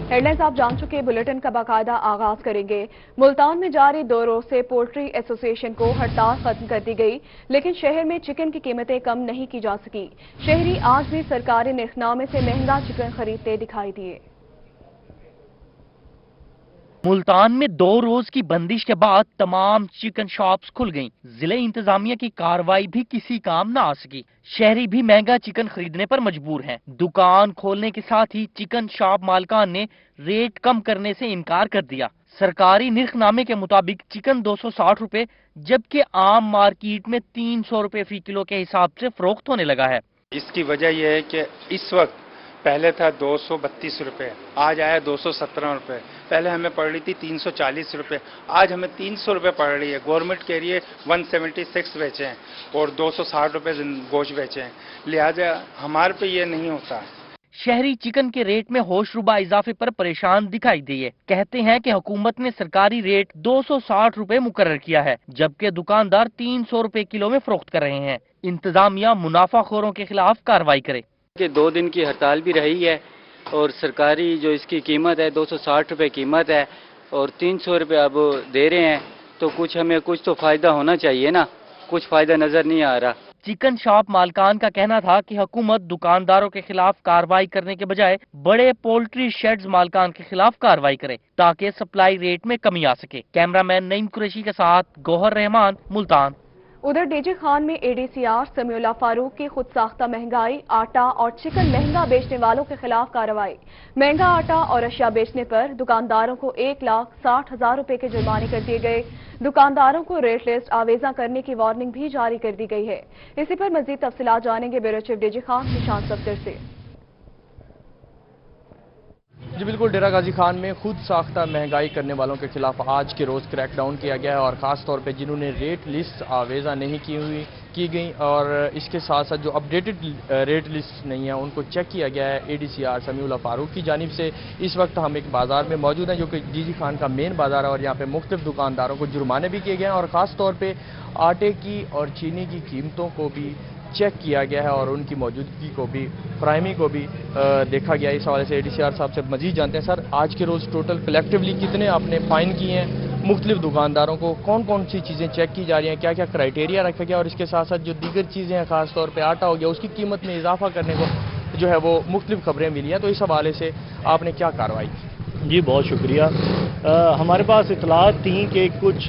Headlines आप जान चुके, बुलेटिन का बाकायदा आगाज करेंगे। मुल्तान में जारी 2 रोज से पोल्ट्री एसोसिएशन को हड़ताल खत्म कर दी गई, लेकिन शहर में चिकन की कीमतें कम नहीं की जा सकी। शहरी आज भी सरकारी निर्खनामे से महंगा चिकन खरीदते दिखाई दिए। मुल्तान में 2 रोज की बंदिश के बाद तमाम चिकन शॉप्स खुल गईं। जिले इंतजामिया की कार्रवाई भी किसी काम न आ सकी। शहरी भी महंगा चिकन खरीदने पर मजबूर हैं। दुकान खोलने के साथ ही चिकन शॉप मालकान ने रेट कम करने से इनकार कर दिया। सरकारी निर्खनामे के मुताबिक चिकन 260 रुपए, जबकि आम मार्केट में 300 रुपए फी किलो के हिसाब से फरोख्त होने लगा है। इसकी वजह यह है कि इस वक्त पहले था 232 रुपए, आज आया 217 रुपए। पहले हमें पड़ रही थी 340 रुपए, आज हमें 300 रुपए पड़ रही है। गवर्नमेंट कह रही है 176 बेचे हैं और 260 रुपए गोश्त बेचे हैं, लिहाजा हमारे पे ये नहीं होता है। शहरी चिकन के रेट में होशरुबा इजाफे पर परेशान दिखाई दिए। कहते हैं कि हुकूमत ने सरकारी रेट 260 रुपए मुकर्रर किया है, जबकि दुकानदार 300 रुपए किलो में फरोख्त कर रहे हैं। इंतजामिया मुनाफाखोरों के खिलाफ कार्रवाई करे। कि 2 दिन की हड़ताल भी रही है और सरकारी जो इसकी कीमत है 260 रुपए कीमत है और 300 रुपए अब दे रहे हैं, तो हमें कुछ तो फायदा होना चाहिए ना, कुछ फायदा नजर नहीं आ रहा। चिकन शॉप मालकान का कहना था कि हुकूमत दुकानदारों के खिलाफ कार्रवाई करने के बजाय बड़े पोल्ट्री शेड्स मालकान के खिलाफ कार्रवाई करे ताकि सप्लाई रेट में कमी आ सके। कैमरामैन नईम कुरैशी के साथ गौहर रहमान, मुल्तान। उधर डीजी खान में एडीसीआर समीउल्लाह फारूक की खुद साख्ता महंगाई, आटा और चिकन महंगा बेचने वालों के खिलाफ कार्रवाई। महंगा आटा और अशिया बेचने पर दुकानदारों को 1,60,000 रुपए के जुर्माने कर दिए गए। दुकानदारों को रेट लिस्ट आवेजा करने की वार्निंग भी जारी कर दी गई है। इसी पर मजीद तफसीलात जानेंगे ब्यूरो चीफ डीजी खान निशान सफदर से। जी बिल्कुल, डेरा गाजी खान में खुद साख्ता महंगाई करने वालों के खिलाफ आज के रोज़ क्रैकडाउन किया गया है और ख़ास तौर पे जिन्होंने रेट लिस्ट आवेजा नहीं की गई और इसके साथ साथ जो अपडेटेड रेट लिस्ट नहीं है उनको चेक किया गया है एडीसीआर समीउल्लाह फारूक की जानिब से। इस वक्त हम एक बाज़ार में मौजूद हैं जो कि डीजी खान का मेन बाज़ार है और यहाँ पे मुख्तलिफ दुकानदारों को जुर्माने भी किए गए हैं और ख़ास तौर पर आटे की और चीनी की कीमतों को भी चेक किया गया है और उनकी मौजूदगी को भी, फ्राहमी को भी देखा गया है। इस हवाले से एडीसीआर साहब से मजीद जानते हैं। सर, आज के रोज़ टोटल कलेक्टिवली कितने आपने फाइन किए हैं मुख्तलिफ दुकानदारों को, कौन कौन सी चीज़ें चेक की जा रही हैं, क्या क्या क्राइटेरिया रखा गया और इसके साथ साथ जो दीगर चीज़ें हैं ख़ास तौर पर आटा हो गया उसकी कीमत में इजाफा करने को जो है वो मुख्तलिफ खबरें मिली हैं, तो इस हवाले से आपने क्या कार्रवाई की? जी बहुत शुक्रिया। हमारे पास इतलात थी कि कुछ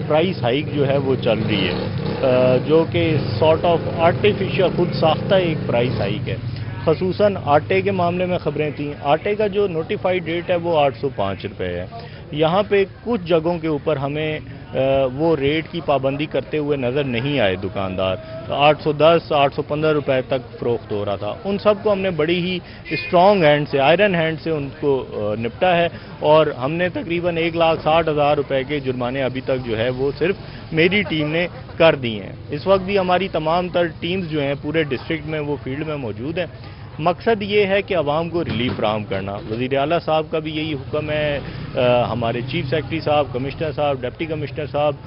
प्राइस हाइक जो है वो चल रही है, जो कि सॉर्ट ऑफ आर्टिफिशियल खुद साख्ता एक प्राइस हाइक है। खसूसन आटे के मामले में खबरें थीं। आटे का जो नोटिफाइड रेट है वो 805 रुपये है। यहाँ पे कुछ जगहों के ऊपर हमें वो रेट की पाबंदी करते हुए नज़र नहीं आए दुकानदार। 810, 815 रुपए तक फ़रोख्त हो रहा था। उन सब को हमने बड़ी ही स्ट्रॉन्ग हैंड से, आयरन हैंड से उनको निपटा है और हमने तकरीबन 1,60,000 रुपए के जुर्माने अभी तक जो है वो सिर्फ मेरी टीम ने कर दी हैं। इस वक्त भी हमारी तमाम तर टीम्स जो हैं पूरे डिस्ट्रिक्ट में वो फील्ड में मौजूद हैं। मकसद ये है कि आवाम को रिलीफ फराहम करना। वज़ीर आला साहब का भी यही हुक्म है, हमारे चीफ सेक्रेटरी साहब, कमिश्नर साहब, डिप्टी कमिश्नर साहब,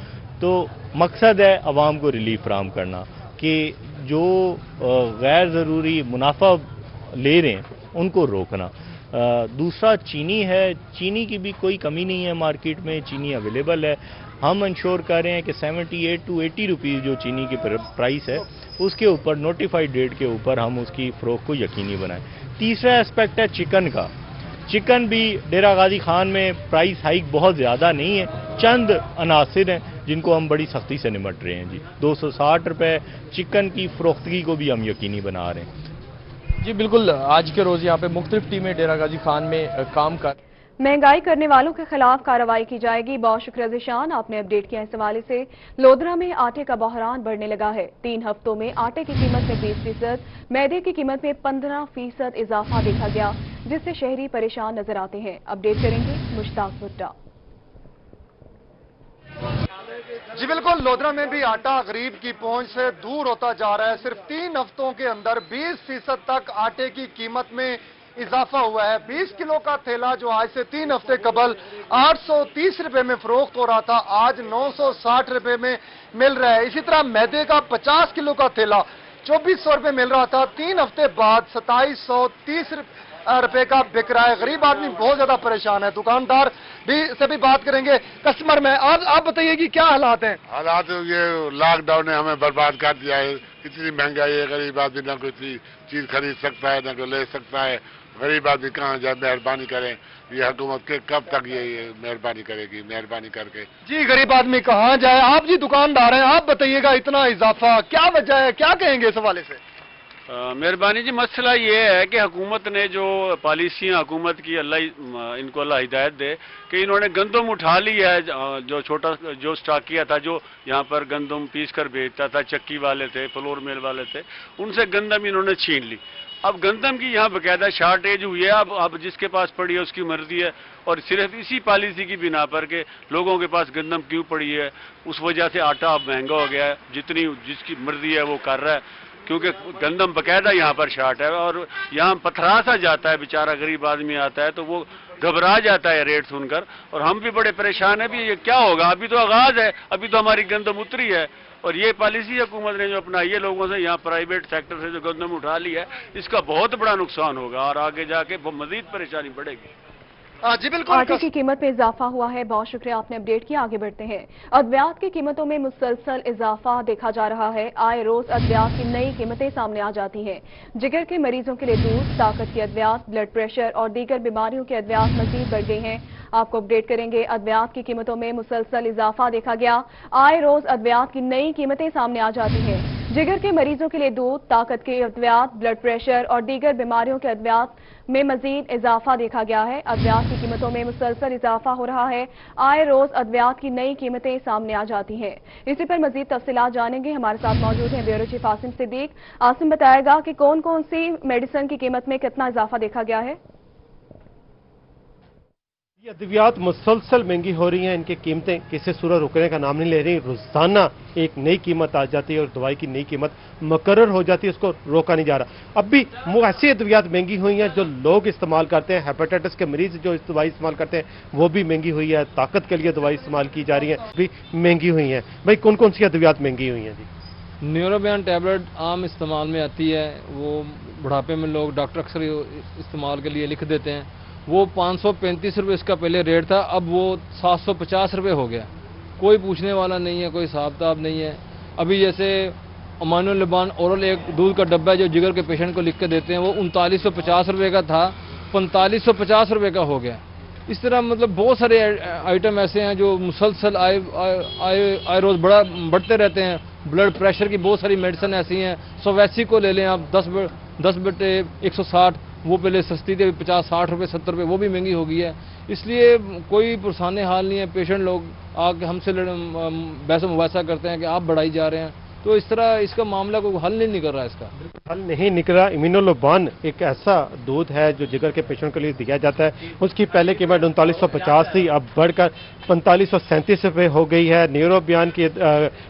तो मकसद है आवाम को रिलीफ फराहम करना कि जो गैर ज़रूरी मुनाफा ले रहे हैं उनको रोकना। दूसरा चीनी है, चीनी की भी कोई कमी नहीं है, मार्केट में चीनी अवेलेबल है। हम इंश्योर कर रहे हैं कि 78 to 80 रुपीज़ जो चीनी की प्राइस है उसके ऊपर नोटिफाइड रेट के ऊपर हम उसकी फ़रोख्त को यकीनी बनाएं। तीसरा एस्पेक्ट है चिकन का। चिकन भी डेरा गाजी खान में प्राइस हाइक बहुत ज़्यादा नहीं है, चंद अनासिर हैं जिनको हम बड़ी सख्ती से निमट रहे हैं। जी 260 रुपये चिकन की फ़रोख्तगी को भी हम यकीनी बना रहे हैं। जी बिल्कुल, आज के रोज़ यहाँ पे मुख्तलिफ टीमें डेरा गाजी खान में काम कर। महंगाई करने वालों के खिलाफ कार्रवाई की जाएगी। बहुत शुक्रिया ज़िशान, आपने अपडेट किया। इस हवाले से लोधरा में आटे का बहरान बढ़ने लगा है। 3 हफ्तों में आटे की कीमत में 20%, मैदे की कीमत में 15% इजाफा देखा गया, जिससे शहरी परेशान नजर आते हैं। अपडेट करेंगे मुश्ताक भुट्टा। जी बिल्कुल, लोधरा में भी आटा गरीब की पहुंच से दूर होता जा रहा है। सिर्फ 3 हफ्तों के अंदर 20% तक आटे की कीमत में इजाफा हुआ है। 20 किलो का थैला जो आज से 3 हफ्ते कबल 830 रुपए में फरोख्त हो रहा था, आज 960 रुपए में मिल रहा है। इसी तरह मैदे का 50 किलो का थैला 2400 रुपए मिल रहा था, 3 हफ्ते बाद 2730 रुपए का बिक रहा है। गरीब आदमी बहुत ज्यादा परेशान है। दुकानदार से भी बात करेंगे, कस्टमर में। आप बताइए कि क्या हालात हैं? हालात ये लॉकडाउन ने हमें बर्बाद कर दिया है। इतनी महंगाई है, गरीब आदमी ना कोई चीज खरीद सकता है, ना कोई ले सकता है। गरीब आदमी कहाँ जाए? मेहरबानी करें, ये हुकूमत के कब तक ये मेहरबानी करेगी? मेहरबानी करके जी, गरीब आदमी कहाँ जाए? आप जी दुकानदार हैं, आप बताइएगा इतना इजाफा क्या वजह है, क्या कहेंगे इस हवाले से? मेहरबानी जी, मसला ये है कि हुकूमत ने जो पॉलिसियाँ हुकूमत की, इनको अल्लाह हिदायत दे कि इन्होंने गंदम उठा ली है। जो छोटा जो स्टॉक किया था, जो यहाँ पर गंदम पीस कर बेचता था, चक्की वाले थे, फ्लोर मिल वाले थे, उनसे गंदम इन्होंने छीन ली। अब गंदम की यहाँ बाकायदा शार्टेज हुई है। अब जिसके पास पड़ी है उसकी मर्जी है, और सिर्फ इसी पॉलिसी की बिना पर के लोगों के पास गंदम क्यों पड़ी है, उस वजह से आटा अब महंगा हो गया है। जितनी जिसकी मर्जी है वो कर रहा है, क्योंकि गंदम बाकायदा यहाँ पर शार्ट है। और यहाँ पथरा सा जाता है, बेचारा गरीब आदमी आता है तो वो घबरा जाता है रेट सुनकर, और हम भी बड़े परेशान हैं भी ये क्या होगा। अभी तो आगाज है, अभी तो हमारी गंदम उतरी है, और ये पॉलिसी हुकूमत ने जो अपनाई है, लोगों से यहाँ प्राइवेट सेक्टर से जो गंदम उठा ली है, इसका बहुत बड़ा नुकसान होगा और आगे जाके मजीद परेशानी बढ़ेगी। जी बिल्कुल। आटे की कीमत में इजाफा हुआ है। बहुत शुक्रिया, आपने अपडेट किया। आगे बढ़ते हैं। अद्वियात की कीमतों में मुसलसल इजाफा देखा जा रहा है। आए रोज अद्वियात की नई कीमतें सामने आ जाती हैं। जिगर के मरीजों के लिए दूध, ताकत की अद्वियात, ब्लड प्रेशर और दीगर बीमारियों की अद्वियात मजीद बढ़ गई हैं। आपको अपडेट करेंगे। अद्वियात की कीमतों में मुसलसल इजाफा देखा गया। आए रोज अद्वियात की नई कीमतें सामने आ जाती हैं। जिगर के मरीजों के लिए दूध, ताकत के अद्वियात, ब्लड प्रेशर और दीगर बीमारियों के अद्वियात में मजीद इजाफा देखा गया है। अद्वियात की कीमतों में मुसलसल इजाफा हो रहा है। आए रोज अद्वियात की नई कीमतें सामने आ जाती हैं। इसी पर मजीद तफसीलात जानेंगे। हमारे साथ मौजूद हैं ब्यूरो चीफ आसिम सिद्दीक। आसिम, बताएगा कि कौन कौन सी मेडिसिन की कीमत में कितना इजाफा देखा गया है? ये अद्वियात मुसलसल महंगी हो रही हैं। इनकी कीमतें किसी सूरत रुकने का नाम नहीं ले रही। रोजाना एक नई कीमत आ जाती है और दवाई की नई कीमत मुकर्रर हो जाती है, उसको रोका नहीं जा रहा। अब भी ऐसी अद्वियात महंगी हुई हैं जो लोग इस्तेमाल करते हैं। हेपेटाइटिस के मरीज जो इस दवाई इस्तेमाल करते हैं वो भी महंगी हुई है। ताकत के लिए दवाई इस्तेमाल की जा रही है, भी महंगी हुई है। भाई, कौन कौन सी अद्वियात महंगी हुई हैं? जी, न्यूरोबियान टैबलेट आम इस्तेमाल में आती है। वो बुढ़ापे में लोग डॉक्टर अक्सर इस्तेमाल के लिए लिख देते हैं। वो 535 रुपये इसका पहले रेट था, अब वो 750 रुपये हो गया। कोई पूछने वाला नहीं है, कोई हिसाब किताब नहीं है। अभी जैसे अमानुल ओरल एक दूध का डब्बा है जो जिगर के पेशेंट को लिख के देते हैं, वो 3950 रुपये का था, 4550 रुपये का हो गया। इस तरह मतलब बहुत सारे आइटम ऐसे हैं जो मुसलसल आए रोज बढ़ते रहते हैं। ब्लड प्रेशर की बहुत सारी मेडिसिन ऐसी हैं। सोवैसी को ले लें आप, 10/160, वो पहले सस्ती थी, 50-60 रुपये 70 रुपये, वो भी महंगी हो गई है। इसलिए कोई पुरसाने हाल नहीं है। पेशेंट लोग आके हमसे बहस मुबासा करते हैं कि आप बढ़ाई जा रहे हैं, तो इस तरह इसका मामला कोई हल नहीं निकल रहा। इसका हल नहीं निकला। इम्यूनोलोबान एक ऐसा दूध है जो जिगर के पेशेंट के लिए दिया जाता है। उसकी पहले कीमत 3950 थी, अब बढ़कर 4537 रुपये हो गई है। न्यूरोबियान की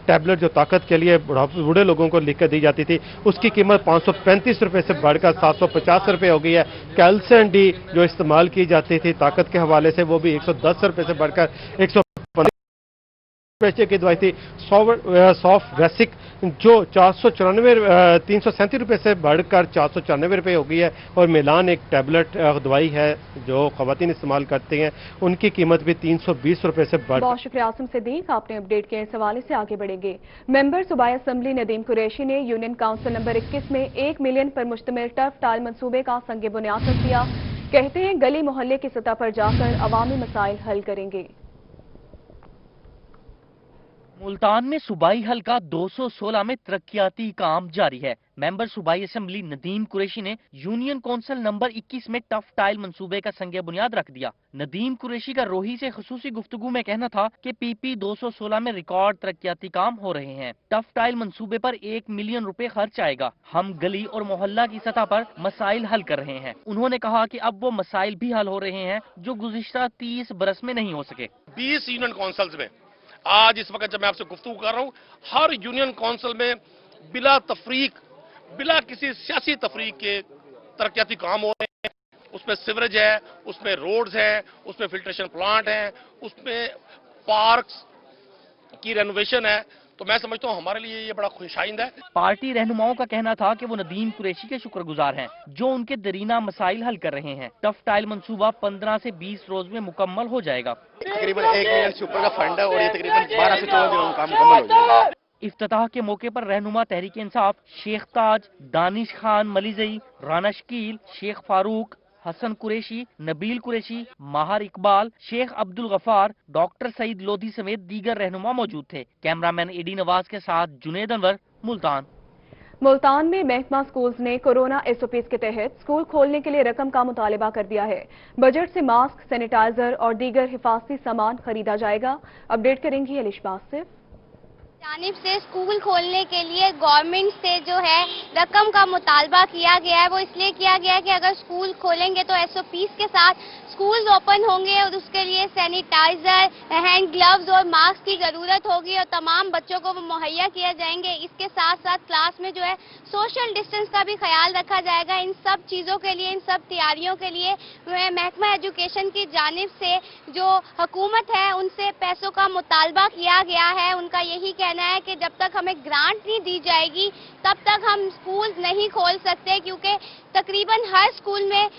टैबलेट जो ताकत के लिए बूढ़े लोगों को लिख कर दी जाती थी, उसकी कीमत 535 रुपये से बढ़कर 750 रुपये हो गई है। कैल्शियम डी जो इस्तेमाल की जाती थी ताकत के हवाले से, वो भी 110 रुपये से बढ़कर 115 रुपये की दवाई थी। सॉफ्ट बेसिक जो 337 रुपये से बढ़कर 494 रुपये हो गई है। और मिलान एक टैबलेट दवाई है जो खवातीन इस्तेमाल करती हैं, उनकी कीमत भी 320 रुपये से बढ़। बहुत शुक्रिया आसिम सिद्दीक, आपने अपडेट किया। इस हवाले से आगे बढ़ेंगे। मेंबर सूबाई असम्बली नदीम कुरैशी ने यूनियन काउंसिल नंबर 21 में 1 मिलियन पर मुश्तमिल टफ टाइल मंसूबे का संग बुनियाद रख दिया। कहते हैं गली मोहल्ले की सतह पर जाकर अवामी मसाइल हल करेंगे। मुल्तान में सूबाई हल्का 216 में तरक्याती काम जारी है। मेंबर सूबाई असेंबली नदीम कुरैशी ने यूनियन कौंसिल नंबर 21 में टफ टाइल मंसूबे का संग बुनियाद रख दिया। नदीम कुरैशी का रोही से खसूसी गुफ्तगू में कहना था कि पीपी 216 में रिकॉर्ड तरक्याती काम हो रहे हैं। टफ टाइल मंसूबे पर 1 मिलियन रुपए खर्च आएगा। हम गली और मोहल्ला की सतह पर मसाइल हल कर रहे हैं। उन्होंने कहा कि अब वो मसाइल भी हल हो रहे हैं जो गुज़िश्ता 30 बरस में नहीं हो सके। 20 यूनियन काउंसिल्स में आज इस वक्त जब मैं आपसे गुफ्तगू कर रहा हूं, हर यूनियन काउंसिल में बिला तफरीक, बिला किसी सियासी तफरीक के तरक्याती काम हो रहे हैं। उसमें सिवरेज है, उसमें रोड्स हैं, उसमें फिल्ट्रेशन प्लांट है, उसमें पार्क्स की रेनोवेशन है। तो मैं समझता हूँ हमारे लिए ये बड़ा खुशाइंद है। पार्टी रहनुमाओं का कहना था कि वो नदीम कुरैशी के शुक्रगुजार हैं, जो उनके दरीना मसाइल हल कर रहे हैं। टफ टाइल मंसूबा 15 से 20 रोज में मुकम्मल हो जाएगा। तकरीबन 1 मिलियन से ऊपर का फंड है और ये तकरीबन 12 से 14 दिनों में काम मुकम्मल हो जाएगा। इफ्तिताह के मौके पर रहनुमा तहरीक इंसाफ शेख ताज, दानिश खान मलिजई, राना शकील, शेख फारूक, हसन कुरैशी, नबील कुरैशी, माहर इकबाल, शेख अब्दुल गफार, डॉक्टर सईद लोधी समेत दीगर रहनुमा मौजूद थे। कैमरामैन एडी नवाज के साथ जुनेद अनवर, मुल्तान। मुल्तान में महकमा स्कूल्स ने कोरोना SOPs के तहत स्कूल खोलने के लिए रकम का मुतालिबा कर दिया है। बजट से मास्क, सैनिटाइजर और दीगर हिफाजती सामान खरीदा जाएगा। अपडेट करेंगी अलिशा आसिफ। जानिब से स्कूल खोलने के लिए गवर्नमेंट से जो है रकम का मुतालबा किया गया है। वो इसलिए किया गया है कि अगर स्कूल खोलेंगे तो SOPs के साथ स्कूल्स ओपन होंगे और उसके लिए सैनिटाइजर, हैंड ग्लव्स और मास्क की ज़रूरत होगी और तमाम बच्चों को वो मुहैया किया जाएंगे। इसके साथ साथ क्लास में जो है सोशल डिस्टेंस का भी ख्याल रखा जाएगा। इन सब चीज़ों के लिए, इन सब तैयारियों के लिए महकमा एजुकेशन की जानिब से जो हुकूमत है उनसे पैसों का मुतालबा किया गया है। उनका यही कहना है कि जब तक हमें ग्रांट नहीं दी जाएगी तब तक हम स्कूल नहीं खोल सकते, क्योंकि तकरीबन हर स्कूल में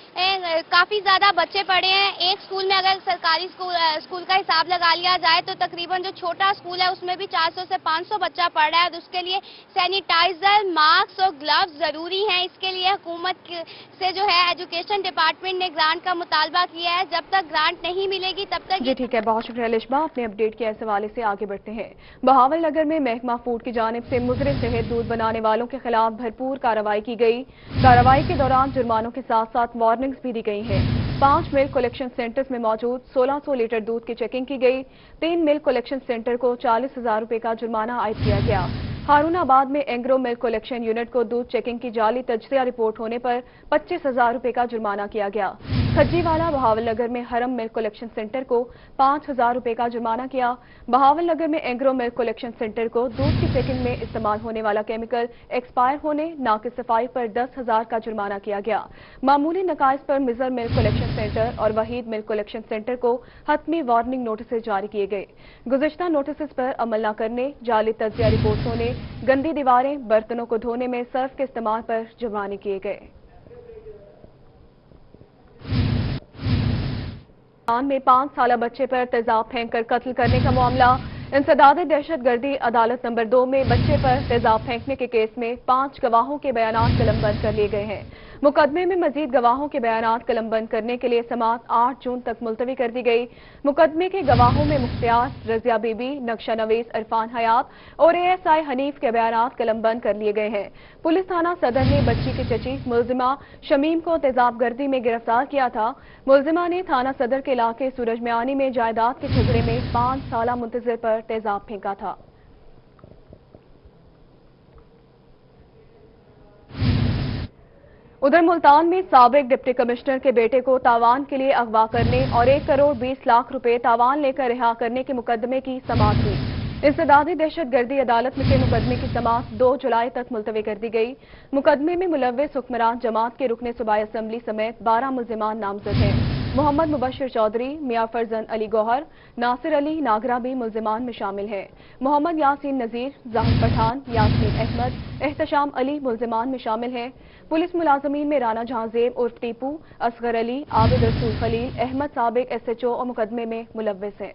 काफ़ी ज़्यादा बच्चे पढ़े हैं। एक स्कूल में अगर सरकारी स्कूल का हिसाब लगा लिया जाए तो तकरीबन जो छोटा स्कूल है उसमें भी 400 से 500 बच्चा पढ़ रहा है। और उसके लिए सैनिटाइजर, मास्क और ग्लव्स ज़रूरी हैं। इसके लिए हुकूमत से जो है एजुकेशन डिपार्टमेंट ने ग्रांट का मुतालबा किया है। जब तक ग्रांट नहीं मिलेगी तब तक। जी ठीक है, बहुत शुक्रिया लिशबा। अपने अपडेट के इस हवाले से आगे बढ़ते हैं। बहावल नगर में महकमा फूड की जानिब से मुजरिम शहद दूध बनाने वालों के खिलाफ भरपूर कार्रवाई की गई। कार्रवाई के दौरान जुर्मानों के साथ साथ वार्निंग्स भी दी गई हैं। 5 मिल्क कलेक्शन सेंटर्स में मौजूद 1600 लीटर दूध की चेकिंग की गई। 3 मिल्क कलेक्शन सेंटर को 40,000 रुपए का जुर्माना आयद किया गया। हारूनाबाद में एंग्रो मिल्क कलेक्शन यूनिट को दूध चेकिंग की जाली तजज़िया रिपोर्ट होने पर 25,000 रुपए का जुर्माना किया गया। खज्जीवाला बहावल नगर में हरम मिल्क कलेक्शन सेंटर को 5,000 रुपए का जुर्माना किया। बहावल नगर में एंग्रो मिल्क कलेक्शन सेंटर को दूध की चेकिंग में इस्तेमाल होने वाला केमिकल एक्सपायर होने, नाकिस सफाई पर 10,000 का जुर्माना किया गया। मामूली नकाइस पर मिजर मिल्क कलेक्शन सेंटर और वहीद मिल्क कलेक्शन सेंटर को हतमी वार्निंग नोटिस जारी किए गए। गुज़िश्ता नोटिस पर अमल न करने, जाली तजज़िया रिपोर्ट होने, गंदी दीवारें, बर्तनों को धोने में सर्फ के इस्तेमाल पर जुर्माने किए गए। में 5 साला बच्चे पर तेजाब फेंककर कत्ल करने का मामला। इंसदाद दहशतगर्दी अदालत नंबर 2 में बच्चे पर तेजाब फेंकने के केस में 5 गवाहों के बयानात कलमबंद कर लिए गए हैं। मुकदमे में मजीद गवाहों के बयानात कलमबंद करने के लिए समाअत 8 जून तक मुलतवी कर दी गई। मुकदमे के गवाहों में मुख्तियार, रजिया बीबी, नक्शा नवीस इरफान हयात और ASI हनीफ के बयानात कलमबंद कर लिए गए हैं। पुलिस थाना सदर ने बच्ची की चची मुलजिमा शमीम को तेजाबगर्दी में गिरफ्तार किया था। मुलजिमा ने थाना सदर के इलाके सूरज मियानी में जायदाद के झगड़े में 5 साला मुंतजिर पर तेजाब फेंका था। उधर मुल्तान में साबिक डिप्टी कमिश्नर के बेटे को तावान के लिए अगवा करने और 1 करोड़ 20 लाख रुपए तावान लेकर रिहा करने के मुकदमे की समाअत हुई। इंसदादी दहशतगर्दी अदालत में के मुकदमे की समाअत 2 जुलाई तक मुलतवी कर दी गई। मुकदमे में मुलव्विस हुक्मरान जमात के रुकने सूबाई असम्बली समेत 12 मुल्जिमान नामजद हैं। मोहम्मद मुबशिर चौधरी, मियां फरजन अली गौहर, नासिर अली नागरा भी मुल्जिमान में शामिल हैं। मोहम्मद यासीन नजीर, जाहिद पठान, यास्मीन अहमद, एहतशाम अली मुल्जिमान में शामिल हैं। पुलिस मुलाजमीन में राना जहां ज़ेब उर्फ टीपू, असगर अली, आबिद रसूल खलील, अहमद साबिक SHO और मुकदमे में मुलव्विस हैं।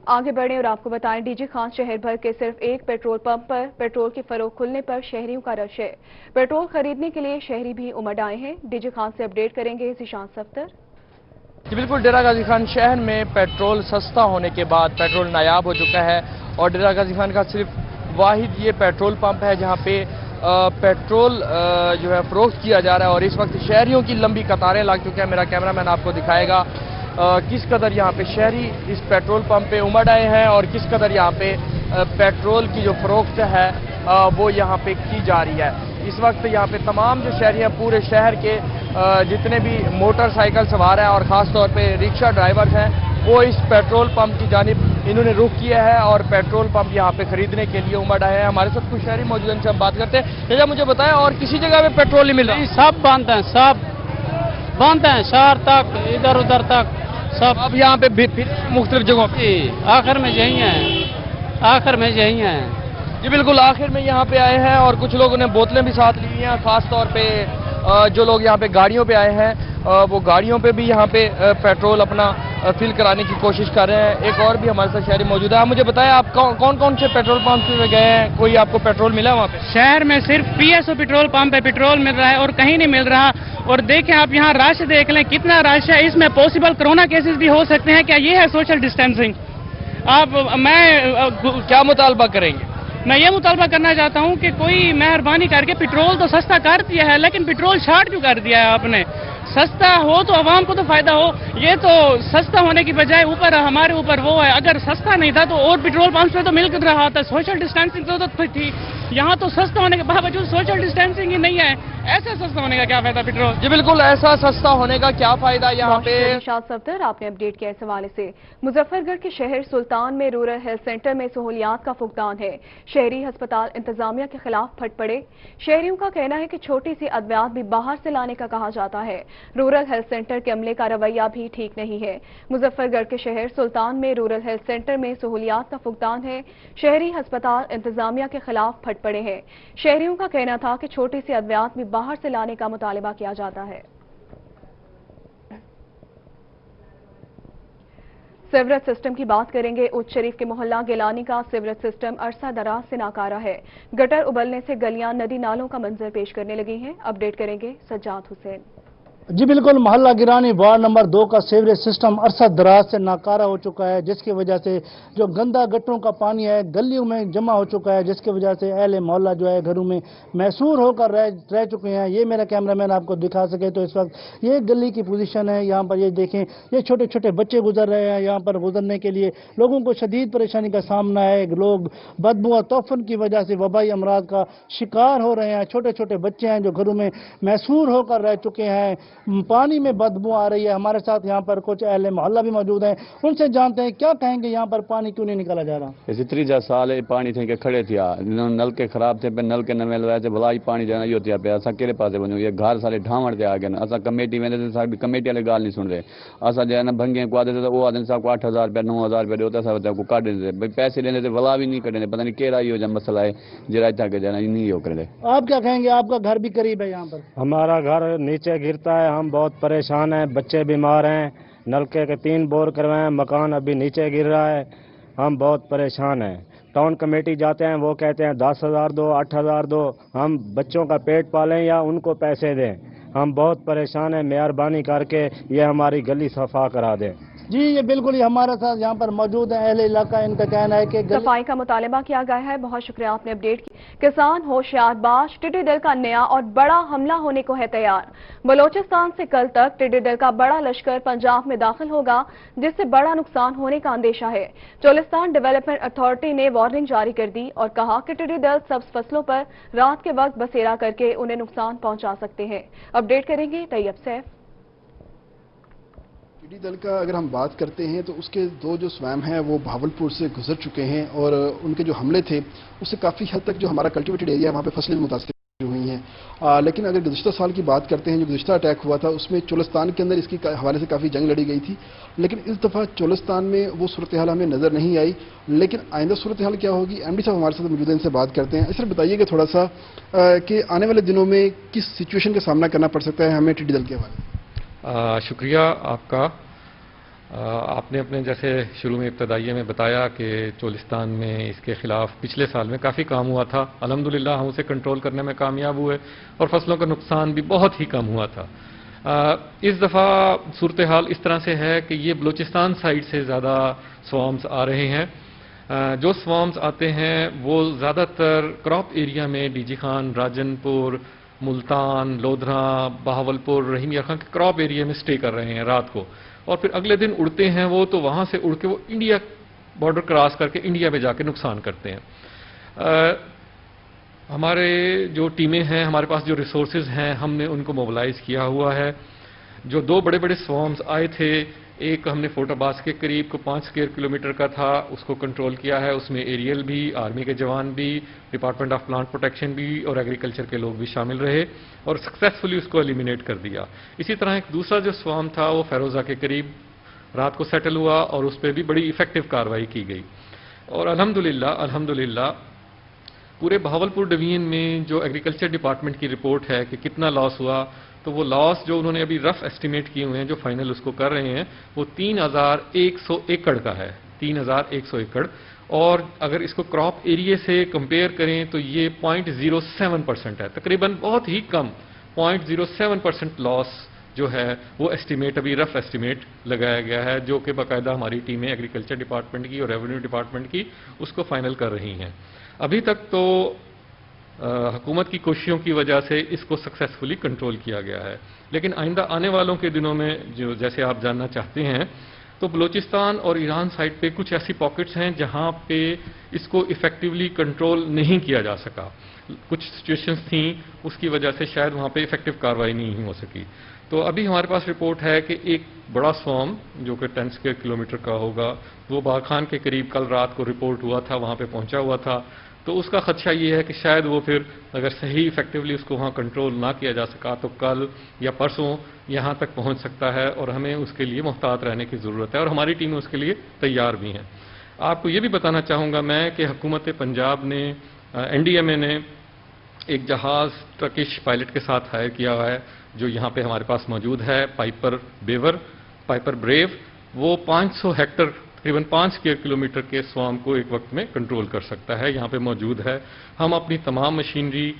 आगे बढ़े और आपको बताएं, डीजी खान शहर भर के सिर्फ एक पेट्रोल पंप पर पेट्रोल की फरोख्त खुलने पर शहरियों का रश है। पेट्रोल खरीदने के लिए शहरी भी उमड़ आए हैं। डीजी खान से अपडेट करेंगे ज़ीशान सफ्तर। जी बिल्कुल, डेरा गाजी खान शहर में पेट्रोल सस्ता होने के बाद पेट्रोल नायाब हो चुका है और डेरा गाजी खान का सिर्फ वाहिद ये पेट्रोल पंप है जहाँ पे पेट्रोल जो है फरोख्त किया जा रहा है और इस वक्त शहरियों की लंबी कतारें लग चुकी हैं। मेरा कैमरामैन आपको दिखाएगा किस कदर यहाँ पे शहरी इस पेट्रोल पंप पे उमड़ आए हैं और किस कदर यहाँ पे पेट्रोल की जो फरोख्त है वो यहाँ पे की जा रही है। इस वक्त यहाँ पे तमाम जो शहरी हैं, पूरे शहर के जितने भी मोटरसाइकिल सवार हैं और ख़ास तौर पे रिक्शा ड्राइवर्स हैं, वो इस पेट्रोल पंप की जानिब इन्होंने रुख किया है और पेट्रोल पंप यहाँ पे खरीदने के लिए उमड़ आए हैं। हमारे साथ कुछ शहरी मौजूद हैं, इनसे हम बात करते हैं। जैसा मुझे बताया, और किसी जगह पे पेट्रोल नहीं मिल रहा? सब बंद हैं, सब बंद हैं, शहर तक इधर उधर तक सब अब यहाँ पे मुख्तलिफ जगहों पे आखिर में यही हैं, आखिर में यही हैं जी। बिल्कुल आखिर में यहाँ पे आए हैं और कुछ लोगों ने बोतलें भी साथ ली हैं। खास तौर पे जो लोग यहाँ पे गाड़ियों पे आए हैं वो गाड़ियों पे भी यहाँ पे पेट्रोल अपना फिल कराने की कोशिश कर रहे हैं। एक और भी हमारे साथ शहरी मौजूद है। आप मुझे बताएं आप कौन कौन से पेट्रोल पंप पे गए हैं, कोई आपको पेट्रोल मिला वहाँ पे? शहर में सिर्फ पीएसओ पेट्रोल पंप पे पेट्रोल मिल रहा है और कहीं नहीं मिल रहा। और देखें आप यहाँ रश देख लें कितना रश है। इसमें पॉसिबल कोरोना केसेस भी हो सकते हैं। क्या ये है सोशल डिस्टेंसिंग? मैं क्या मुतालबा करेंगे? मैं ये मुतालबा करना चाहता हूँ कि कोई मेहरबानी करके पेट्रोल तो सस्ता कर दिया है लेकिन पेट्रोल शार्ट क्यों कर दिया है आपने? सस्ता हो तो आवाम को तो फायदा हो। ये तो सस्ता होने की बजाय ऊपर हमारे ऊपर वो है। अगर सस्ता नहीं था तो और पेट्रोल पंप पे तो मिल रहा था। सोशल डिस्टेंसिंग तो थी। यहाँ तो सस्ता होने के बावजूद सोशल डिस्टेंसिंग ही नहीं है। ऐसा सस्ता होने का क्या फायदा पेट्रोल? जी बिल्कुल, ऐसा सस्ता होने का क्या फायदा यहाँ पे? निशात सफ्दर आपने अपडेट किया इस हवाले से। मुजफ्फरगढ़ के शहर सुल्तान में रूरल हेल्थ सेंटर में सहूलियात का फुकदान है। शहरी अस्पताल इंतजामिया के खिलाफ फट पड़े। शहरियों का कहना है कि छोटी सी अद्वियात भी बाहर से लाने का कहा जाता है। रूरल हेल्थ सेंटर के अमले का रवैया भी ठीक नहीं है। मुजफ्फरगढ़ के शहर सुल्तान में रूरल हेल्थ सेंटर में सहूलियात का फुकदान है। शहरी अस्पताल इंतजामिया के खिलाफ फट पड़े हैं। शहरियों का कहना था कि छोटी सी अद्वियात भी बाहर से लाने का मुतालिबा किया जाता है। सीवरेज सिस्टम की बात करेंगे। उच्च शरीफ के मोहल्ला गिलानी का सीवरेज सिस्टम अरसा दराज से नाकारा है। गटर उबलने से गलियां नदी नालों का मंजर पेश करने लगी हैं। अपडेट करेंगे सज्जाद हुसैन। जी बिल्कुल, मोहल्ला गिरानी वार्ड नंबर 2 का सीवरेज सिस्टम अरसा दराज से नाकारा हो चुका है, जिसकी वजह से जो गंदा गटरों का पानी है गलियों में जमा हो चुका है, जिसकी वजह से अहले मोहल्ला जो है घरों में मैसूर होकर रह चुके हैं। ये मेरा कैमरामैन आपको दिखा सके तो इस वक्त ये गली की पोजीशन है। यहाँ पर ये देखें, ये छोटे छोटे बच्चे गुजर रहे हैं। यहाँ पर गुजरने के लिए लोगों को शदीद परेशानी का सामना है। लोग बदबू और तोफन की वजह से वबाई अमराज का शिकार हो रहे हैं। छोटे छोटे बच्चे हैं जो घरों में मैसूर होकर रह चुके हैं। पानी में बदबू आ रही है। हमारे साथ यहाँ पर कुछ अहले मोहल्ला भी मौजूद हैं, उनसे जानते हैं क्या कहेंगे यहाँ पर पानी क्यों नहीं निकाला जा रहा। इसी 30 साल पानी थे के खड़े थे, नल के खराब थे, नल के नवे लवाए थे, भला ही पानी जाना यो थे पे असा केरे पासे वञूं। ये घर सारे ढावण ते आ गए। असा कमेटी वेंदे थे, साडी कमेटी वाले गाल नहीं सुन रहे। असा जो है ना भंगे को आदे थे, वो आदमी साहब को 8000 रुपया 9000 रुपया देता साहब को काट देते भाई पैसे लेने थे, भला भी नहीं कटे। पता नहीं केरा ही हो जा मसला है जरा इतना के जाना नहीं हो करे। आप क्या कहेंगे? आपका घर भी करीब है यहाँ पर? हमारा घर नीचे गिरता है, हम बहुत परेशान हैं, बच्चे बीमार हैं, नलके के 3 बोर करवाए, मकान अभी नीचे गिर रहा है, हम बहुत परेशान हैं। टाउन कमेटी जाते हैं, वो कहते हैं 10,000 दो, 8,000 दो, हम बच्चों का पेट पालें या उनको पैसे दें। हम बहुत परेशान हैं, मेहरबानी करके ये हमारी गली सफा करा दें। जी ये बिल्कुल ही हमारे साथ यहाँ पर मौजूद है अहले इलाका। इनका कहना है कि सफाई का मुतालबा किया गया है। बहुत शुक्रिया आपने अपडेट की। किसान होशियार बाश, टिड्डी दल का नया और बड़ा हमला होने को है तैयार। बलोचिस्तान से कल तक टिड्डी दल का बड़ा लश्कर पंजाब में दाखिल होगा, जिससे बड़ा नुकसान होने का अंदेशा है। चोलिस्तान डेवलपमेंट अथॉरिटी ने वार्निंग जारी कर दी और कहा कि टिड्डी दल सब्ज फसलों पर रात के वक्त बसेरा करके उन्हें नुकसान पहुंचा सकते हैं। अपडेट करेंगे तैयब सैफ। टिड्डी दल का अगर हम बात करते हैं तो उसके 2 जो स्वैम हैं वो भावलपुर से गुजर चुके हैं और उनके जो हमले थे उससे काफ़ी हद तक जो हमारा कल्टिवेटेड एरिया है वहाँ पे फसलें मुतासर हुई हैं। लेकिन अगर गुज़िश्ता साल की बात करते हैं, जो गुज़िश्ता अटैक हुआ था उसमें चोलिस्तान के अंदर इसकी हवाले से काफ़ी जंग लड़ी गई थी, लेकिन इस दफ़ा चोलिस्तान में वो सूरत हाल हमें नज़र नहीं आई। लेकिन आइंदा सूरत हाल क्या होगी, एमडी साहब हमारे साथ मौजूद हैं, इनसे बात करते हैं। सर बताइएगा थोड़ा सा कि आने वाले दिनों में किस सिचुएशन का सामना करना पड़ सकता है हमें टिड्डी दल के हवाले? शुक्रिया आपका। आपने अपने जैसे शुरू में इब्तदाइये में बताया कि चोलिस्तान में इसके खिलाफ पिछले साल में काफ़ी काम हुआ था। अल्हम्दुलिल्लाह हम उसे कंट्रोल करने में कामयाब हुए और फसलों का नुकसान भी बहुत ही कम हुआ था। इस दफ़ा सूरत हाल इस तरह से है कि ये बलूचिस्तान साइड से ज़्यादा स्वाम्स आ रहे हैं। जो स्वाम्स आते हैं वो ज़्यादातर क्रॉप एरिया में डीजी खान, राजनपुर, मुल्तान, लोधरा, बहावलपुर, रहीमिया खां के क्रॉप एरिया में स्टे कर रहे हैं रात को, और फिर अगले दिन उड़ते हैं वो, तो वहाँ से उड़ के वो इंडिया बॉर्डर क्रॉस करके इंडिया में जाके नुकसान करते हैं। हमारे जो टीमें हैं, हमारे पास जो रिसोर्सेज हैं, हमने उनको मोबिलाइज किया हुआ है। जो 2 बड़े बड़े स्वॉर्म्स आए थे, एक हमने फोर्टाबास के करीब को 5 स्क्वायर किलोमीटर का था, उसको कंट्रोल किया है। उसमें एरियल भी, आर्मी के जवान भी, डिपार्टमेंट ऑफ प्लांट प्रोटेक्शन भी और एग्रीकल्चर के लोग भी शामिल रहे और सक्सेसफुली उसको एलिमिनेट कर दिया। इसी तरह एक दूसरा जो स्वार्म था वो फेरोजा के करीब रात को सेटल हुआ और उस पर भी बड़ी इफेक्टिव कार्रवाई की गई। और अल्हम्दुलिल्लाह पूरे बहावलपुर डिवीजन में जो एग्रीकल्चर डिपार्टमेंट की रिपोर्ट है कि कितना लॉस हुआ, तो वो लॉस जो उन्होंने अभी रफ एस्टिमेट किए हुए हैं, जो फाइनल उसको कर रहे हैं, वो 3100 एकड़ का है, 3100 एकड़। और अगर इसको क्रॉप एरिया से कंपेयर करें तो ये 0.07% है, तकरीबन बहुत ही कम 0.07% लॉस जो है वो एस्टिमेट, अभी रफ एस्टिमेट लगाया गया है, जो कि बाकायदा हमारी टीमें एग्रीकल्चर डिपार्टमेंट की और रेवेन्यू डिपार्टमेंट की उसको फाइनल कर रही हैं। अभी तक तो हुकूमत की कोशिशों की वजह से इसको सक्सेसफुली कंट्रोल किया गया है, लेकिन आइंदा आने वालों के दिनों में जो जैसे आप जानना चाहते हैं, तो बलूचिस्तान और ईरान साइड पे कुछ ऐसी पॉकेट्स हैं जहां पे इसको इफेक्टिवली कंट्रोल नहीं किया जा सका। कुछ सिचुएशंस थी, उसकी वजह से शायद वहां पे इफेक्टिव कार्रवाई नहीं हो सकी। तो अभी हमारे पास रिपोर्ट है कि एक बड़ा स्वॉर्म जो कि 10 स्क्वायर किलोमीटर का होगा, वो बागखान के करीब कल रात को रिपोर्ट हुआ था, वहां पे पहुंचा हुआ था। तो उसका खदशा ये है कि शायद वो फिर अगर सही इफेक्टिवली उसको वहाँ कंट्रोल ना किया जा सका तो कल या परसों यहाँ तक पहुँच सकता है, और हमें उसके लिए मुहतात रहने की ज़रूरत है और हमारी टीम उसके लिए तैयार भी हैं। आपको ये भी बताना चाहूँगा मैं कि हुकूमत पंजाब ने NDMA ने एक जहाज़ टर्किश पायलट के साथ हायर किया हुआ है, जो यहाँ पे हमारे पास मौजूद है, पाइपर ब्रेव। वो 500 हेक्टर तकरीबन 5 स्क्वायर किलोमीटर के स्वाम को एक वक्त में कंट्रोल कर सकता है, यहाँ पे मौजूद है। हम अपनी तमाम मशीनरी,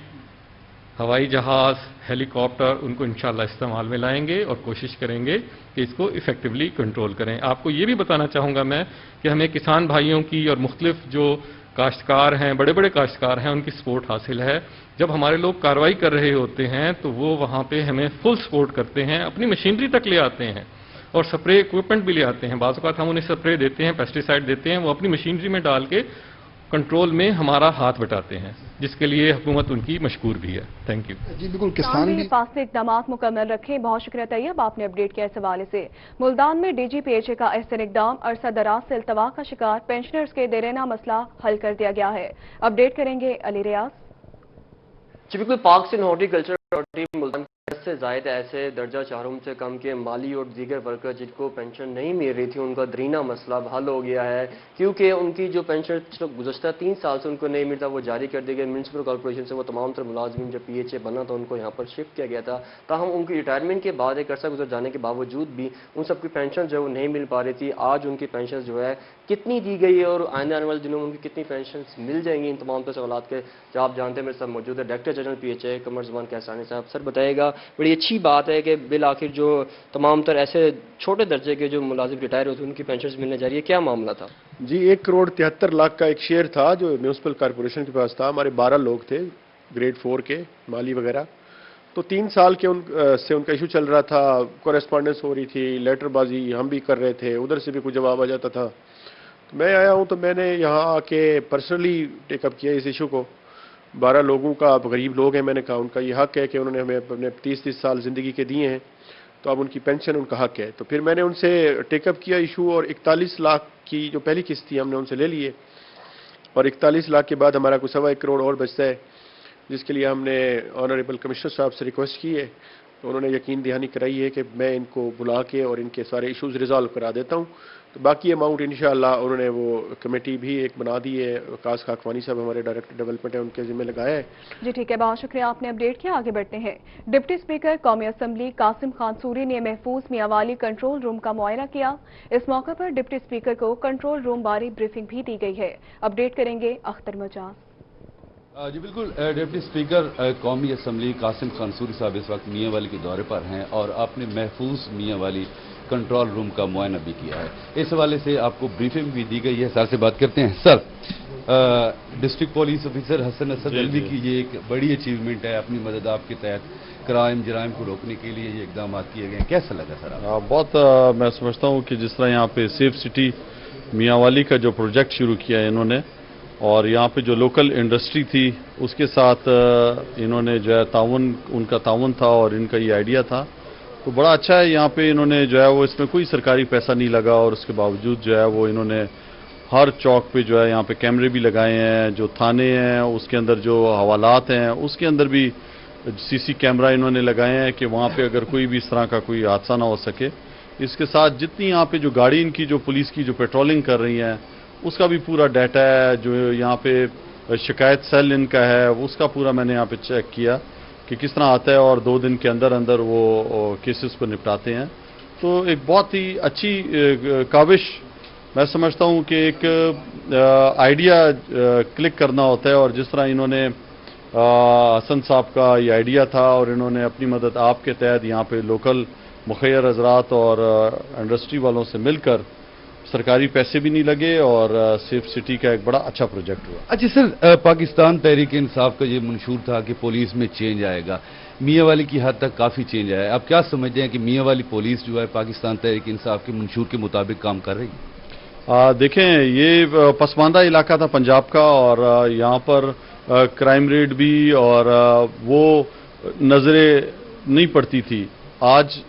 हवाई जहाज़, हेलीकॉप्टर, उनको इंशाल्लाह इस्तेमाल में लाएंगे और कोशिश करेंगे कि इसको इफेक्टिवली कंट्रोल करें। आपको ये भी बताना चाहूँगा मैं कि हमें किसान भाइयों की और मुख्तलिफ जो काश्तकार हैं, बड़े बड़े काश्तकार हैं, उनकी सपोर्ट हासिल है। जब हमारे लोग कार्रवाई कर रहे होते हैं तो वो वहाँ पे हमें फुल सपोर्ट करते हैं, अपनी मशीनरी तक ले आते हैं और स्प्रे इक्विपमेंट भी ले आते हैं। बाज़ औक़ात हम उन्हें स्प्रे देते हैं, पेस्टिसाइड देते हैं, वो अपनी मशीनरी में डाल के कंट्रोल में हमारा हाथ बटाते हैं, जिसके लिए हुकूमत उनकी मशकूर भी है। थैंक यू जी। बिल्कुल, किसान भी फासले इक़दाम मुकम्मल रखें। बहुत शुक्रिया तैयब, आपने अपडेट किया इस हवाले से। मुल्तान में DGPHA का अहसन इक़दाम, अरसा दराज से अल्तवा का शिकार पेंशनर्स के देरेना मसला हल कर दिया गया है। अपडेट करेंगे अली रियाज। जी बिल्कुल, पाक सिंध हॉर्टिकल्चर अथॉरिटी मुल्तान से ज़ायद ऐसे दर्जा चारूम से कम के माली और दीगर वर्कर जिनको पेंशन नहीं मिल रही थी, उनका दरीना मसला हल हो गया है, क्योंकि उनकी जो पेंशन गुज़श्ता 3 साल से उनको नहीं मिलता वो जारी कर दी गई। म्यूनसिपल कॉर्पोरेशन से वो तमाम तर मुलाजमीन जब PHA बना था उनको यहाँ पर शिफ्ट किया गया था, ताहम उनकी रिटायरमेंट के बाद एक अर्सा गुजर जाने के बावजूद भी उन सबकी पेंशन जो है वो नहीं मिल पा रही थी। आज उनकी पेंशन जो है कितनी दी गई है और आने वाले दिनों में उनकी कितनी पेंशन मिल जाएंगी, इन तमाम तर सवाल के जवाब जानते हैं मेरे साथ मौजूद है डायरेक्टर जनरल PHA कमर ज़ुबान कैसानी साहब। सर बताइएगा, बड़ी अच्छी बात है कि बिल आखिर जो तमाम तर ऐसे छोटे दर्जे के जो मुलाजिम रिटायर होते हैं उनकी पेंशन मिलने जा रही है, क्या मामला था? जी, 1,73,00,000 का एक शेयर था जो म्यूनसिपल कॉर्पोरेशन के पास था। हमारे 12 लोग थे ग्रेड 4 के, माली वगैरह। तो 3 साल के से उनका इशू चल रहा था, कॉरेस्पॉन्डेंस हो रही थी, लेटरबाजी हम भी कर रहे थे, उधर से भी कुछ जवाब आ जाता था। तो मैं आया हूँ तो मैंने यहाँ आके पर्सनली टेकअप किया इस इशू को। 12 लोगों का, अब गरीब लोग हैं, मैंने कहा उनका ये हक है कि उन्होंने हमें अपने 30-30 साल ज़िंदगी के दिए हैं, तो अब उनकी पेंशन उनका हक है। तो फिर मैंने उनसे टेकअप किया इशू, और 41 लाख की जो पहली किस्त थी हमने उनसे ले लिए, और 41 लाख के बाद हमारा कुछ 1.25 करोड़ और बचता है, जिसके लिए हमने ऑनरेबल कमिश्नर साहब से रिक्वेस्ट की है। तो उन्होंने यकीन दहानी कराई है कि मैं इनको बुला के और इनके सारे इश्यूज़ रिजॉल्व करा देता हूँ। तो बाकी अमाउंट इंशाअल्लाह उन्होंने वो कमेटी भी एक बना दी है, कास खाकवानी साहब हमारे डायरेक्टर डेवलपमेंट है, उनके जिम्मे लगाया है। जी ठीक है, बहुत शुक्रिया, आपने अपडेट किया। आगे बढ़ते हैं। डिप्टी स्पीकर कौमी असम्बली कासिम खान सूरी ने महफूज मियांवाली कंट्रोल रूम का मुआयना किया। इस मौके पर डिप्टी स्पीकर को कंट्रोल रूम बारे ब्रीफिंग भी दी गई है। अपडेट करेंगे अख्तर मजाज। जी बिल्कुल, डिप्टी स्पीकर कौमी असम्बली कासिम खान सूरी साहब इस वक्त मियांवाली के दौरे पर हैं और आपने महफूज मियांवाली कंट्रोल रूम का मुआयना भी किया है। इस हवाले से आपको ब्रीफिंग भी दी गई है। सर से बात करते हैं। Sir, district police officer Hasan Asad Alvi की ये एक बड़ी अचीवमेंट है, अपनी मदद आपके तहत क्राइम जराइम को रोकने के लिए ये इकदाम किए गए, कैसा लगा सर? बहुत मैं समझता हूँ कि जिस तरह यहाँ पे सेफ सिटी मियांवाली का जो प्रोजेक्ट शुरू किया है इन्होंने, और यहाँ पे जो लोकल इंडस्ट्री थी उसके साथ इन्होंने जो है उनका ताउन था और इनका ये आइडिया था, तो बड़ा अच्छा है। यहाँ पे इन्होंने जो है वो, इसमें कोई सरकारी पैसा नहीं लगा और उसके बावजूद जो है वो इन्होंने हर चौक पे जो है यहाँ पे कैमरे भी लगाए हैं, जो थाने हैं उसके अंदर जो हवालात हैं उसके अंदर भी CC कैमरा इन्होंने लगाए हैं कि वहाँ पे अगर कोई भी इस तरह का कोई हादसा ना हो सके। इसके साथ जितनी यहाँ पे जो गाड़ी इनकी जो पुलिस की जो पेट्रोलिंग कर रही हैं उसका भी पूरा डाटा है। जो यहाँ पे शिकायत सेल इनका है उसका पूरा मैंने यहाँ पे चेक किया कि किस तरह आता है और 2 दिन के अंदर अंदर वो केसेस को निपटाते हैं। तो एक बहुत ही अच्छी काविश मैं समझता हूँ कि एक आइडिया क्लिक करना होता है और जिस तरह इन्होंने हसन साहब का ये आइडिया था और इन्होंने अपनी मदद आपके तहत यहाँ पे लोकल मुखैर हजरात और इंडस्ट्री वालों से मिलकर सरकारी पैसे भी नहीं लगे और सेफ सिटी का एक बड़ा अच्छा प्रोजेक्ट हुआ। अच्छा सर, पाकिस्तान तहरीक इंसाफ का ये मंशूर था कि पुलिस में चेंज आएगा, मियाँ वाली की हद तक काफ़ी चेंज आया है। आप क्या समझते हैं कि मियाँ वाली पुलिस जो है पाकिस्तान तहरीक इंसाफ के मंशूर के मुताबिक काम कर रही है? देखें, ये पसमानदा इलाका था पंजाब का और यहाँ पर क्राइम रेट भी और वो नज़रें नहीं पड़ती थी। आज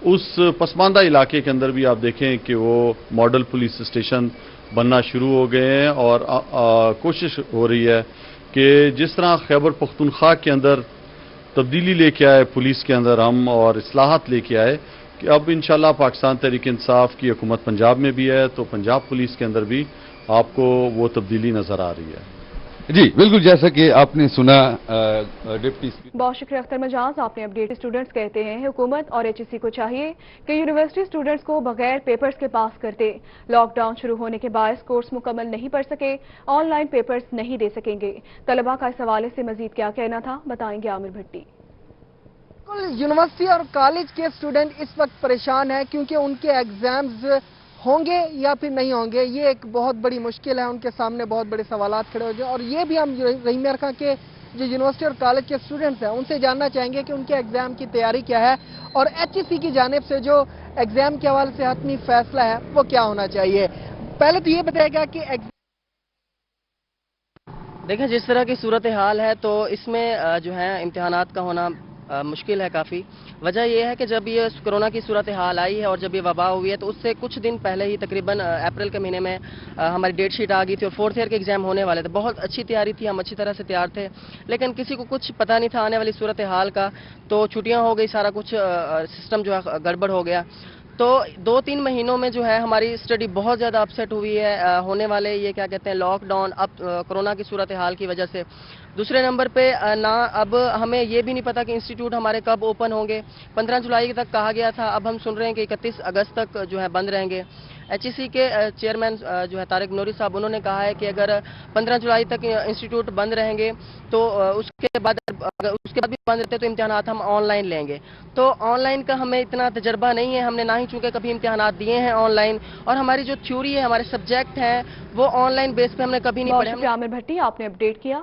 उस पसमानदा इलाके के अंदर भी आप देखें कि वो मॉडल पुलिस स्टेशन बनना शुरू हो गए हैं और कोशिश हो रही है कि जिस तरह खैबर पख्तूनख्वा के अंदर तब्दीली लेके आए पुलिस के अंदर हम और इस्लाहात लेके आए कि अब इंशाल्लाह पाकिस्तान तहरीक इंसाफ की हुकूमत पंजाब में भी है तो पंजाब पुलिस के अंदर भी आपको वो तब्दीली नजर आ रही है। जी बिल्कुल, जैसा कि आपने सुना डिप्टी स्पीकर। बहुत शुक्रिया अख्तर मजाज, आपने अपडेट। स्टूडेंट्स कहते हैं हुकूमत और HEC को चाहिए कि यूनिवर्सिटी स्टूडेंट्स को बगैर पेपर्स के पास कर दे। लॉकडाउन शुरू होने के बायस कोर्स मुकम्मल नहीं पढ़ सके, ऑनलाइन पेपर्स नहीं दे सकेंगे। तलबा का इस हवाले से मजीद क्या कहना था, बताएंगे आमिर भट्टी। यूनिवर्सिटी और कॉलेज के स्टूडेंट इस वक्त परेशान हैं क्योंकि उनके एग्जाम्स होंगे या फिर नहीं होंगे, ये एक बहुत बड़ी मुश्किल है। उनके सामने बहुत बड़े सवालात खड़े हो गए और ये भी हम रहीम यार खां के जो यूनिवर्सिटी और कॉलेज के स्टूडेंट्स हैं उनसे जानना चाहेंगे कि उनके एग्जाम की तैयारी क्या है और HEC की जानिब से जो एग्जाम के हवाले से हतमी फैसला है वो क्या होना चाहिए। पहले तो ये बताएगा कि देखें, जिस तरह की सूरत हाल है तो इसमें जो है इम्तिहानात का होना मुश्किल है काफ़ी। वजह यह है कि जब ये कोरोना की सूरत हाल आई है और जब ये वबा हुई है तो उससे कुछ दिन पहले ही तकरीबन अप्रैल के महीने में हमारी डेट शीट आ गई थी और 4th ईयर के एग्ज़ाम होने वाले थे। बहुत अच्छी तैयारी थी, हम अच्छी तरह से तैयार थे, लेकिन किसी को कुछ पता नहीं था आने वाली सूरत हाल का, तो छुट्टियाँ हो गई, सारा कुछ सिस्टम जो है गड़बड़ हो गया। तो 2-3 महीनों में जो है हमारी स्टडी बहुत ज़्यादा अपसेट हुई है। होने वाले ये क्या कहते हैं लॉकडाउन, अब कोरोना की सूरत हाल की वजह से। दूसरे नंबर पे ना अब हमें ये भी नहीं पता कि इंस्टीट्यूट हमारे कब ओपन होंगे। 15 जुलाई तक कहा गया था, अब हम सुन रहे हैं कि 31 अगस्त तक जो है बंद रहेंगे। HEC के चेयरमैन जो है तारिक नूरी साहब, उन्होंने कहा है कि अगर 15 जुलाई तक इंस्टीट्यूट बंद रहेंगे तो उसके बाद भी बंद रहते तो इम्तिहानात हम ऑनलाइन लेंगे। तो ऑनलाइन का हमें इतना तजर्बा नहीं है, हमने ना ही चूंकि कभी इम्तिहानात दिए हैं ऑनलाइन, और हमारी जो थ्योरी है, हमारे सब्जेक्ट हैं वो ऑनलाइन बेस पे हमने कभी नहीं पढ़े। आमिर भट्टी, आपने अपडेट किया।